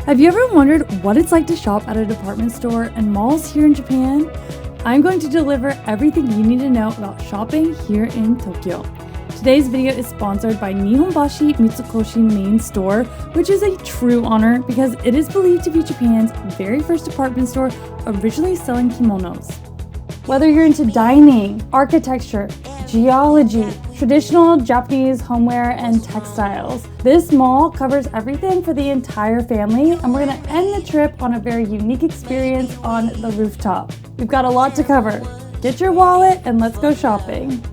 Have you ever wondered what it's like to shop at a department store and malls here in Japan? I'm going to deliver everything you need to know about shopping here in Tokyo. Today's video is sponsored by Nihombashi Mitsukoshi Main Store, which is a true honor because it is believed to be Japan's very first department store originally selling kimonos. Whether you're into dining, architecture, geology, traditional Japanese homeware, and textiles, this mall covers everything for the entire family, and we're going to end the trip on a very unique experience on the rooftop. We've got a lot to cover. Get your wallet and let's go shopping.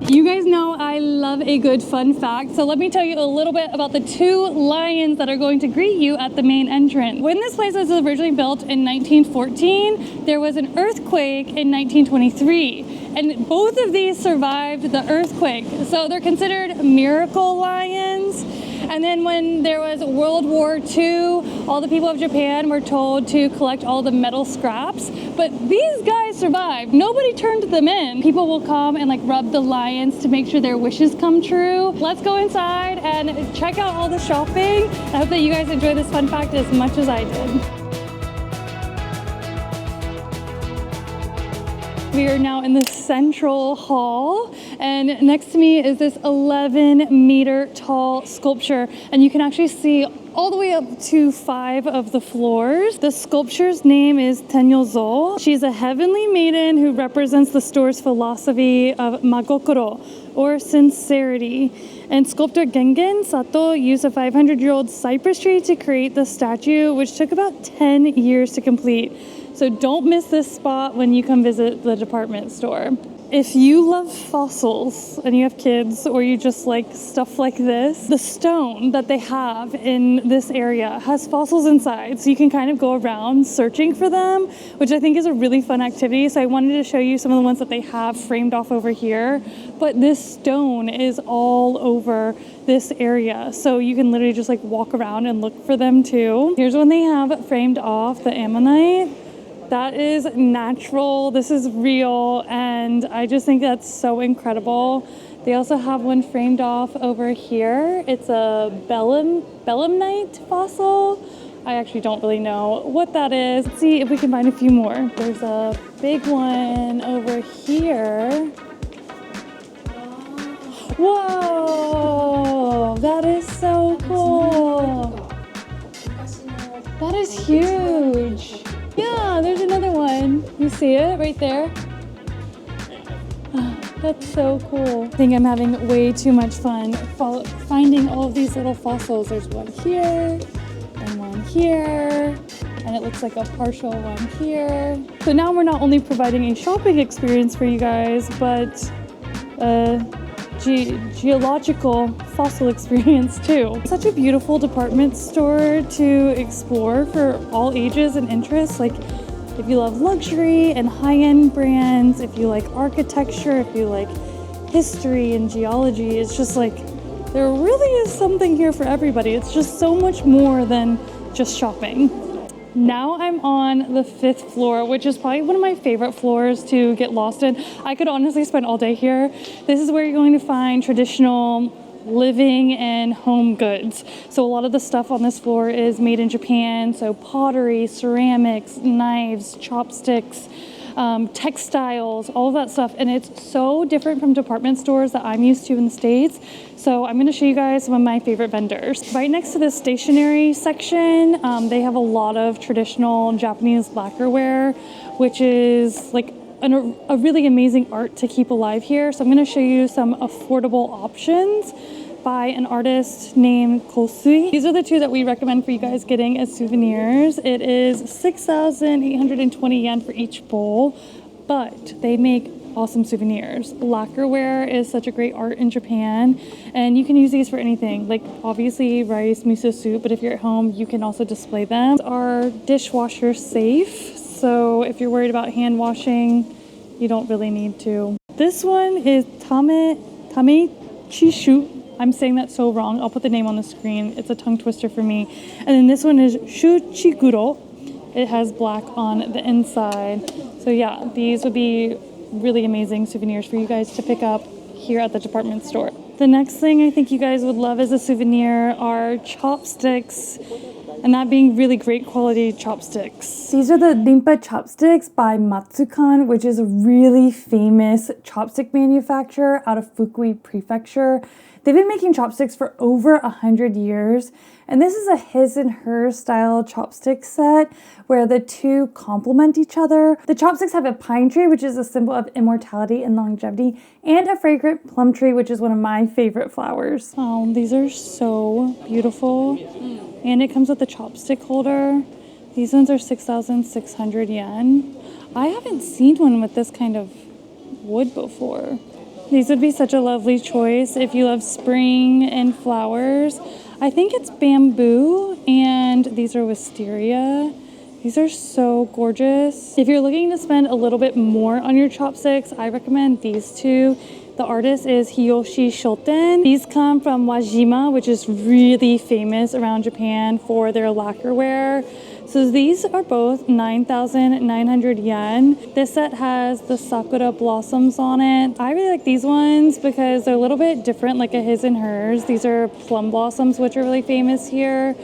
You guys know I love a good fun fact, so let me tell you a little bit about the two lions that are going to greet you at the main entrance. When this place was originally built in 1914, there was an earthquake in 1923, and both of these survived the earthquake, so they're considered miracle lions. And then when there was World War II, all the people of Japan were told to collect all the metal scraps, but these guys survived. Nobody turned them in. People will come and rub the lions to make sure their wishes come true. Let's go inside and check out all the shopping. I hope that you guys enjoy this fun fact as much as I did. We are now in the central hall, and next to me is this 11-meter tall sculpture, and you can actually see all the way up to 5 of the floors. The sculpture's name is Tenyozo. She's a heavenly maiden who represents the store's philosophy of magokoro, or sincerity. And sculptor Gengen Sato used a 500-year-old cypress tree to create the statue, which took about 10 years to complete. So don't miss this spot when you come visit the department store. If you love fossils and you have kids or you just like stuff like this, the stone that they have in this area has fossils inside. So you can kind of go around searching for them, which I think is a really fun activity. So I wanted to show you some of the ones that they have framed off over here. But this stone is all over this area. So you can literally just walk around and look for them too. Here's one they have framed off, the ammonite. That is natural, this is real, and I just think that's so incredible. They also have one framed off over here. It's a belemnite fossil. I actually don't really know what that is. Let's see if we can find a few more. There's a big one over here. Whoa, that is so cool. That is huge. Yeah, there's another one. You see it right there? Oh, that's so cool. I think I'm having way too much fun finding all of these little fossils. There's one here and one here, and it looks like a partial one here. So now we're not only providing a shopping experience for you guys, but geological fossil experience too. Such a beautiful department store to explore for all ages and interests. If you love luxury and high-end brands, if you like architecture, if you like history and geology, it's just there really is something here for everybody. It's just so much more than just shopping. Now I'm on the 5th floor, which is probably one of my favorite floors to get lost in. I could honestly spend all day here. This is where you're going to find traditional living and home goods. So a lot of the stuff on this floor is made in Japan. So pottery, ceramics, knives, chopsticks, textiles, all of that stuff. And it's so different from department stores that I'm used to in the States. So I'm going to show you guys some of my favorite vendors. Right next to the stationery section, they have a lot of traditional Japanese lacquerware, which is a really amazing art to keep alive here. So I'm going to show you some affordable options by an artist named Kosui. These are the two that we recommend for you guys getting as souvenirs. It is 6,820 yen for each bowl, but they make awesome souvenirs. Lacquerware is such a great art in Japan, and you can use these for anything, obviously rice, miso soup, but if you're at home, you can also display them. These are dishwasher safe, so if you're worried about hand washing, you don't really need to. This one is Tamechishu. I'm saying that so wrong. I'll put the name on the screen. It's a tongue twister for me. And then this one is Shuchiguro. It has black on the inside. So yeah, these would be really amazing souvenirs for you guys to pick up here at the department store. The next thing I think you guys would love as a souvenir are chopsticks. and that being really great quality chopsticks. These are the Rimpa chopsticks by Matsukan, which is a really famous chopstick manufacturer out of Fukui Prefecture. They've been making chopsticks for over 100 years, and this is a his and her style chopstick set where the two complement each other. The chopsticks have a pine tree, which is a symbol of immortality and longevity, and a fragrant plum tree, which is one of my favorite flowers. Oh, these are so beautiful. And it comes with a chopstick holder. These ones are 6,600 yen. I haven't seen one with this kind of wood before. These would be such a lovely choice if you love spring and flowers. I think it's bamboo, and these are wisteria. These are so gorgeous. If you're looking to spend a little bit more on your chopsticks, I recommend these two. The artist is Hiyoshi Shoten. These come from Wajima, which is really famous around Japan for their lacquerware. So these are both 9,900 yen. This set has the sakura blossoms on it. I really like these ones because they're a little bit different, like a his and hers. These are plum blossoms, which are really famous here.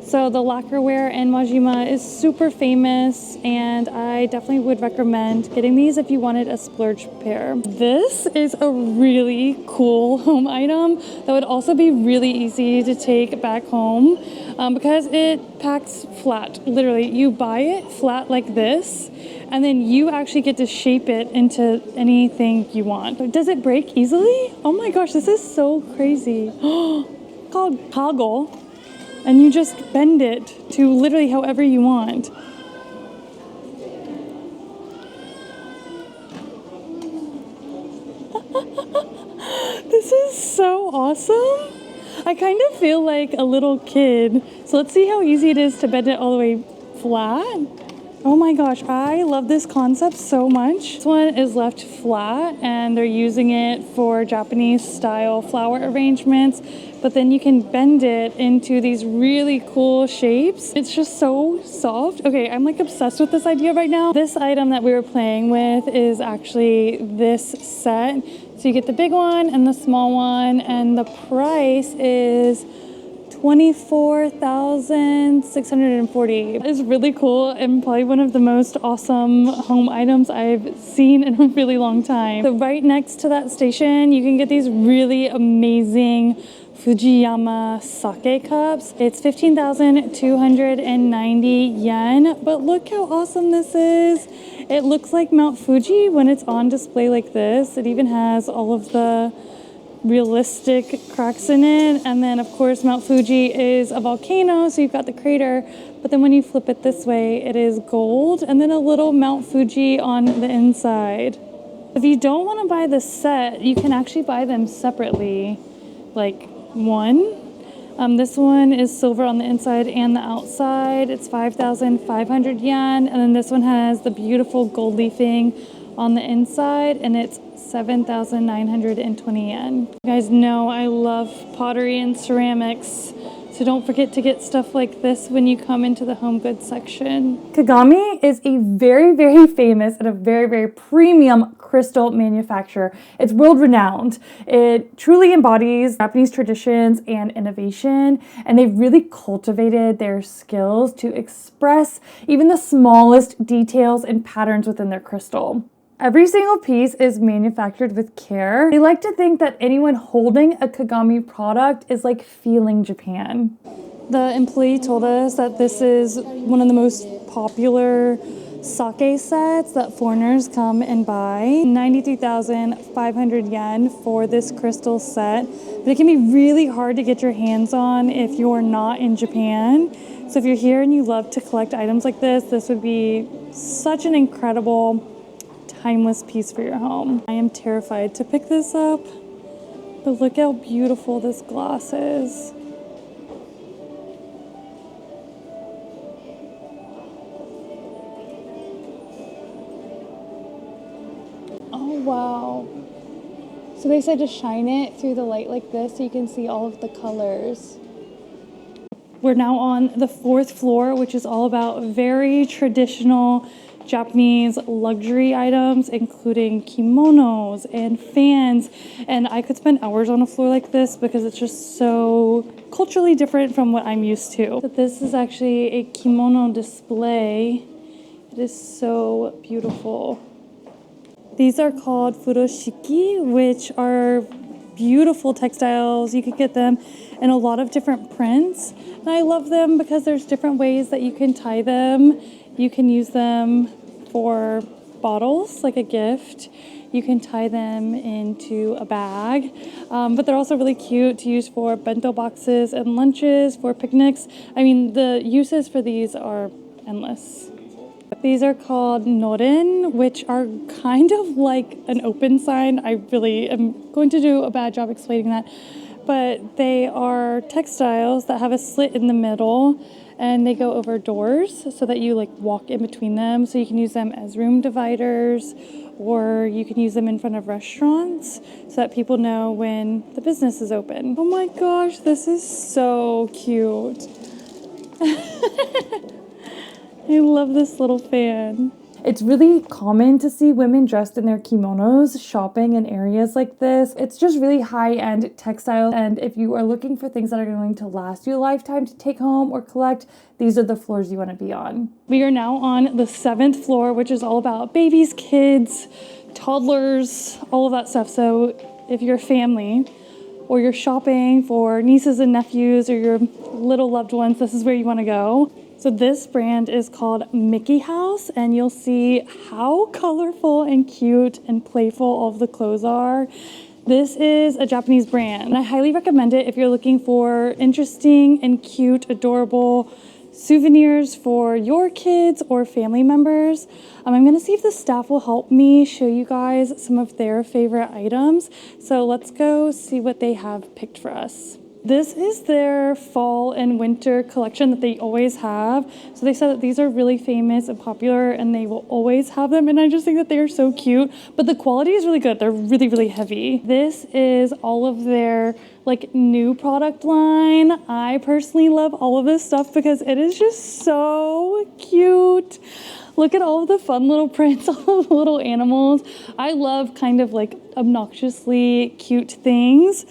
So the lacquerware in Wajima is super famous, and I definitely would recommend getting these if you wanted a splurge pair. This is a really cool home item that would also be really easy to take back home because it packs flat. Literally, you buy it flat like this, and then you actually get to shape it into anything you want. Does it break easily? Oh my gosh, this is so crazy. Called Kago. And you just bend it to literally however you want. This is so awesome. I kind of feel like a little kid. So let's see how easy it is to bend it all the way flat. Oh my gosh, I love this concept so much. This one is left flat, and they're using it for Japanese style flower arrangements, but then you can bend it into these really cool shapes. It's just so soft. Okay, I'm like obsessed with this idea right now. This item that we were playing with is actually this set. So you get the big one and the small one, and the price is 24,640. It's really cool and probably one of the most awesome home items I've seen in a really long time. So right next to that station, you can get these really amazing Fujiyama sake cups. It's 15,290 yen, but look how awesome this is. It looks like Mount Fuji when it's on display like this. It even has all of the realistic cracks in it, and then of course Mount Fuji is a volcano, so you've got the crater, but then when you flip it this way, it is gold and then a little Mount Fuji on the inside. If you don't want to buy the set, you can actually buy them separately, like one. This one is silver on the inside and the outside. It's 5,500 yen, and then this one has the beautiful gold leafing on the inside, and it's 7,920 yen. You guys know I love pottery and ceramics, so don't forget to get stuff like this when you come into the home goods section. Kagami is a very, very famous and a very, very premium crystal manufacturer. It's world renowned. It truly embodies Japanese traditions and innovation, and they've really cultivated their skills to express even the smallest details and patterns within their crystal. Every single piece is manufactured with care. They like to think that anyone holding a Kagami product is like feeling Japan. The employee told us that this is one of the most popular sake sets that foreigners come and buy. 93,500 yen for this crystal set. But it can be really hard to get your hands on if you're not in Japan. So if you're here and you love to collect items like this would be such an incredible timeless piece for your home. I am terrified to pick this up, but look how beautiful this glass is. Oh wow. So they said to shine it through the light like this so you can see all of the colors. We're now on the 4th floor, which is all about very traditional Japanese luxury items, including kimonos and fans. And I could spend hours on a floor like this because it's just so culturally different from what I'm used to. But this is actually a kimono display. It is so beautiful. These are called furoshiki, which are beautiful textiles. You could get them in a lot of different prints. And I love them because there's different ways that you can tie them. You can use them for bottles, like a gift. You can tie them into a bag. But they're also really cute to use for bento boxes and lunches, for picnics. I mean, the uses for these are endless. These are called noren, which are kind of like an open sign. I really am going to do a bad job explaining that. But they are textiles that have a slit in the middle, and they go over doors so that you like walk in between them. So you can use them as room dividers, or you can use them in front of restaurants so that people know when the business is open. Oh my gosh, this is so cute. I love this little fan. It's really common to see women dressed in their kimonos shopping in areas like this. It's just really high-end textile, and if you are looking for things that are going to last you a lifetime to take home or collect, these are the floors you want to be on. We are now on the 7th floor, which is all about babies, kids, toddlers, all of that stuff. So if you're a family or you're shopping for nieces and nephews or your little loved ones, this is where you want to go. So this brand is called Mickey House, and you'll see how colorful and cute and playful all of the clothes are. This is a Japanese brand, and I highly recommend it if you're looking for interesting and cute, adorable souvenirs for your kids or family members. I'm gonna see if the staff will help me show you guys some of their favorite items. So let's go see what they have picked for us. This is their fall and winter collection that they always have. So they said that these are really famous and popular and they will always have them. And I just think that they are so cute, but the quality is really good. They're really, really heavy. This is all of their like new product line. I personally love all of this stuff because it is just so cute. Look at all of the fun little prints, all of the little animals. I love kind of like obnoxiously cute things.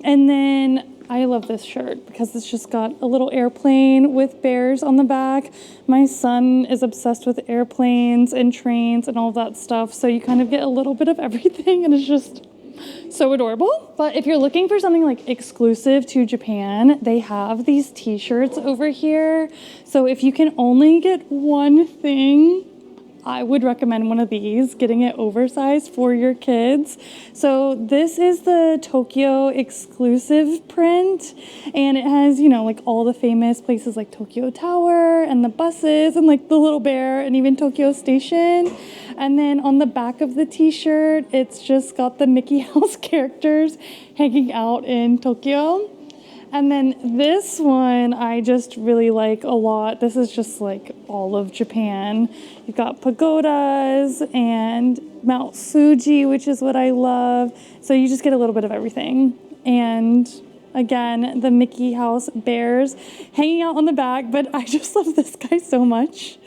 And then I love this shirt because it's just got a little airplane with bears on the back. My son is obsessed with airplanes and trains and all that stuff. So you kind of get a little bit of everything and it's just so adorable. But if you're looking for something like exclusive to Japan, they have these t-shirts over here. So if you can only get one thing, I would recommend one of these, getting it oversized for your kids. So this is the Tokyo exclusive print, and it has, you know, like all the famous places like Tokyo Tower and the buses and like the little bear and even Tokyo Station. And then on the back of the t-shirt, it's just got the Mickey House characters hanging out in Tokyo. And then this one I just really like a lot. This is just like all of Japan. You've got pagodas and Mount Fuji, which is what I love. So you just get a little bit of everything. And again, the Mickey House bears hanging out on the back, but I just love this guy so much.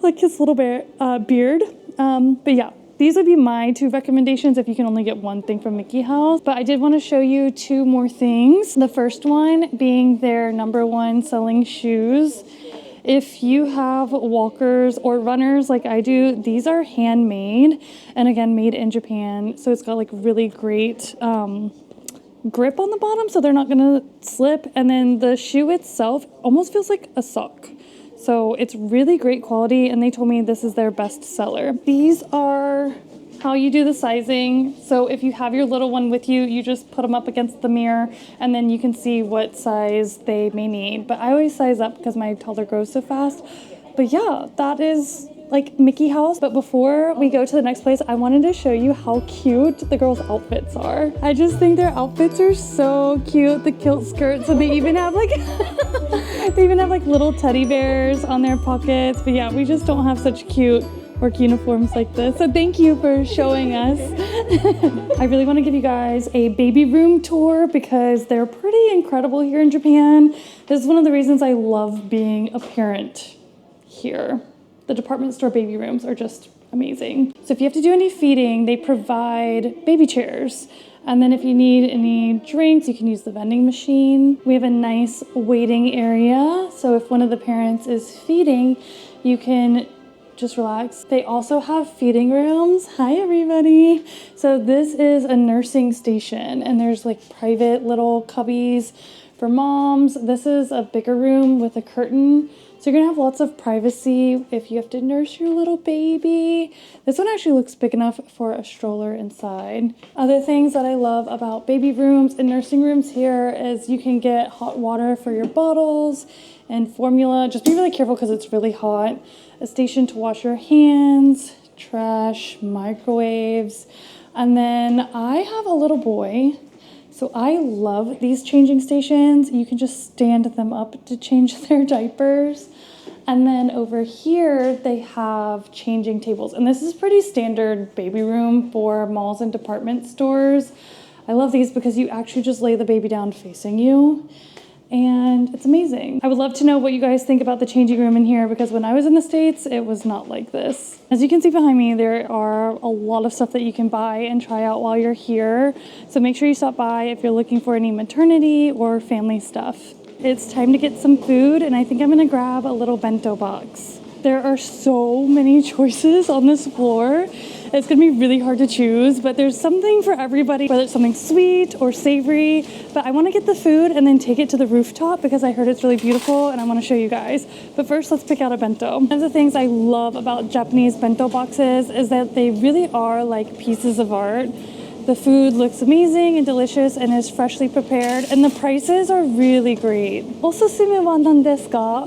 Like his little bear beard. But yeah. These would be my 2 recommendations if you can only get one thing from Mickey House. But I did want to show you 2 more things. The first one being their #1 selling shoes. If you have walkers or runners like I do, these are handmade and again, made in Japan. So it's got like really great grip on the bottom so they're not gonna slip. And then the shoe itself almost feels like a sock. So it's really great quality, and they told me this is their best seller. These are how you do the sizing. So if you have your little one with you, you just put them up against the mirror and then you can see what size they may need. But I always size up because my toddler grows so fast. But yeah, that is like Mickey House. But before we go to the next place, I wanted to show you how cute the girls' outfits are. I just think their outfits are so cute. The kilt skirts, and they even have like little teddy bears on their pockets. But yeah, we just don't have such cute work uniforms like this. So thank you for showing us. I really want to give you guys a baby room tour because they're pretty incredible here in Japan. This is one of the reasons I love being a parent here. The department store baby rooms are just amazing. So if you have to do any feeding, they provide baby chairs. And then if you need any drinks, you can use the vending machine. We have a nice waiting area. So if one of the parents is feeding, you can just relax. They also have feeding rooms. Hi, everybody. So this is a nursing station, and there's like private little cubbies for moms. This is a bigger room with a curtain. So you're gonna have lots of privacy if you have to nurse your little baby. This one actually looks big enough for a stroller inside. Other things that I love about baby rooms and nursing rooms here is you can get hot water for your bottles and formula. Just be really careful because it's really hot. A station to wash your hands, trash, microwaves. And then I have a little boy, so I love these changing stations. You can just stand them up to change their diapers. And then over here, they have changing tables. And this is pretty standard baby room for malls and department stores. I love these because you actually just lay the baby down facing you. And it's amazing. I would love to know what you guys think about the changing room in here, because when I was in the States, it was not like this. As you can see behind me, there are a lot of stuff that you can buy and try out while you're here. So make sure you stop by if you're looking for any maternity or family stuff. It's time to get some food, and I think I'm gonna grab a little bento box. There are so many choices on this floor. It's gonna be really hard to choose, but there's something for everybody, whether it's something sweet or savory. But I wanna get the food and then take it to the rooftop because I heard it's really beautiful and I wanna show you guys. But first, let's pick out a bento. One of the things I love about Japanese bento boxes is that they really are like pieces of art. The food looks amazing and delicious and is freshly prepared, and the prices are really great. Osusume wa nan desu ka?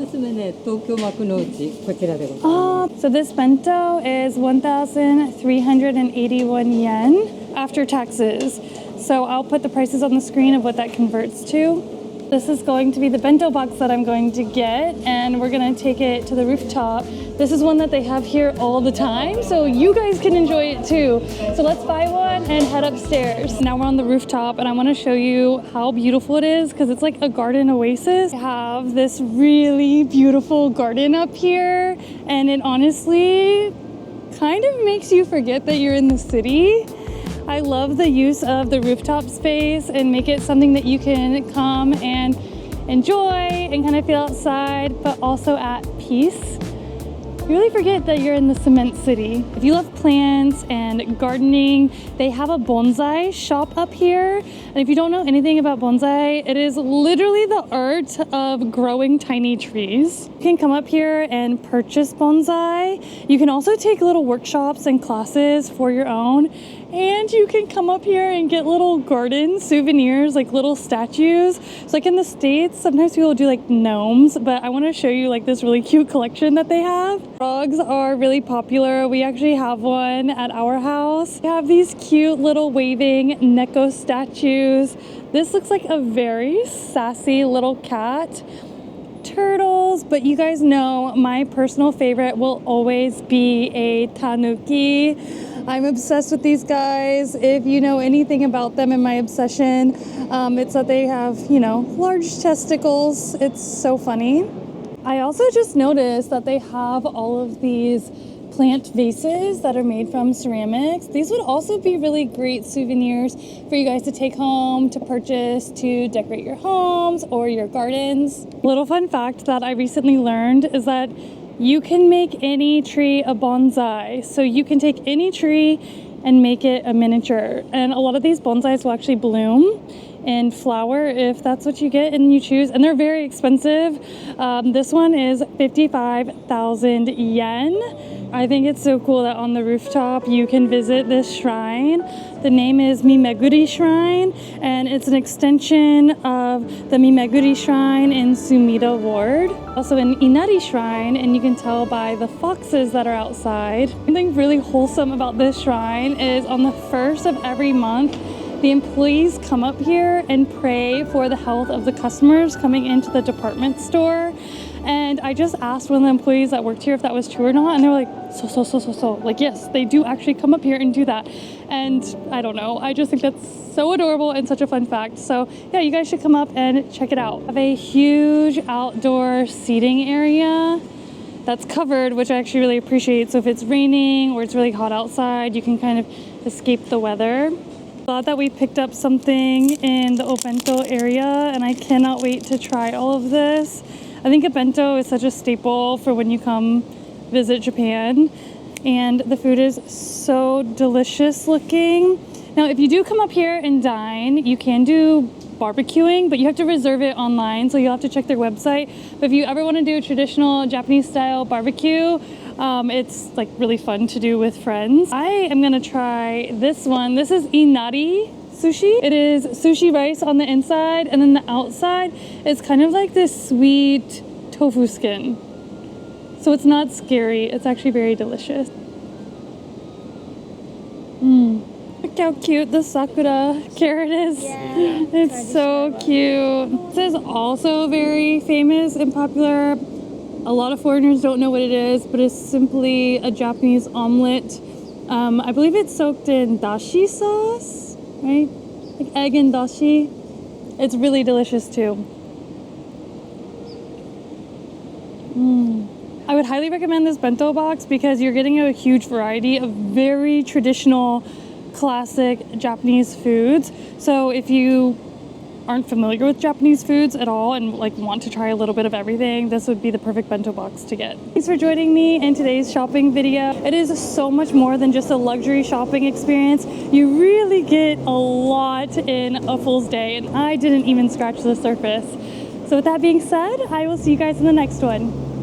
So this bento is 1,381 yen after taxes. So I'll put the prices on the screen of what that converts to. This is going to be the bento box that I'm going to get, and we're gonna take it to the rooftop. This is one that they have here all the time, so you guys can enjoy it too. So let's buy one and head upstairs. Now we're on the rooftop, and I wanna show you how beautiful it is because it's like a garden oasis. I have this really beautiful garden up here, and it honestly kind of makes you forget that you're in the city. I love the use of the rooftop space and make it something that you can come and enjoy and kind of feel outside, but also at peace. You really forget that you're in the cement city. If you love plants and gardening, they have a bonsai shop up here. And if you don't know anything about bonsai, it is literally the art of growing tiny trees. You can come up here and purchase bonsai. You can also take little workshops and classes for your own. And you can come up here and get little garden souvenirs, like little statues. So like in the States, sometimes people do like gnomes, but I want to show you like this really cute collection that they have. Frogs are really popular. We actually have one at our house. We have these cute little waving neko statues. This looks like a very sassy little cat. Turtles, but you guys know my personal favorite will always be a tanuki. I'm obsessed with these guys. If you know anything about them and my obsession, it's that they have, you know, large testicles. It's so funny. I also just noticed that they have all of these plant vases that are made from ceramics. These would also be really great souvenirs for you guys to take home, to purchase, to decorate your homes or your gardens. Little fun fact that I recently learned is that you can make any tree a bonsai. So you can take any tree and make it a miniature. And a lot of these bonsais will actually bloom and flower if that's what you get and you choose. And they're very expensive. This one is 55,000 yen. I think it's so cool that on the rooftop you can visit this shrine. The name is Mimeguri Shrine, and it's an extension of the Mimeguri Shrine in Sumida Ward. Also an Inari Shrine, and you can tell by the foxes that are outside. Something really wholesome about this shrine is on the first of every month, the employees come up here and pray for the health of the customers coming into the department store. And I just asked one of the employees that worked here if that was true or not, and they were like, so. Like, yes, they do actually come up here and do that. And I don't know, I just think that's so adorable and such a fun fact. So yeah, you guys should come up and check it out. I have a huge outdoor seating area. that's covered, which I actually really appreciate. So if it's raining or it's really hot outside, you can kind of escape the weather. Glad that we picked up something in the Obento area, and I cannot wait to try all of this. I think a bento is such a staple for when you come visit Japan, and the food is so delicious looking. Now, if you do come up here and dine, you can do barbecuing, but you have to reserve it online, so you'll have to check their website. But if you ever want to do a traditional Japanese style barbecue, it's like really fun to do with friends. I am gonna try this one. This is inari sushi. It is sushi rice on the inside, and then the outside is kind of like this sweet tofu skin. So it's not scary, it's actually very delicious. Look how cute the sakura carrot is. Yeah, it's so cute. This is also very famous and popular. A lot of foreigners don't know what it is, but it's simply a Japanese omelet. I believe it's soaked in dashi sauce, right? Like egg and dashi. It's really delicious too. I would highly recommend this bento box because you're getting a huge variety of very traditional, classic Japanese foods. So if you aren't familiar with Japanese foods at all and like want to try a little bit of everything, this would be the perfect bento box to get. Thanks for joining me in today's shopping video. It is so much more than just a luxury shopping experience. You really get a lot in a fool's day, and I didn't even scratch the surface. So with that being said, I will see you guys in the next one.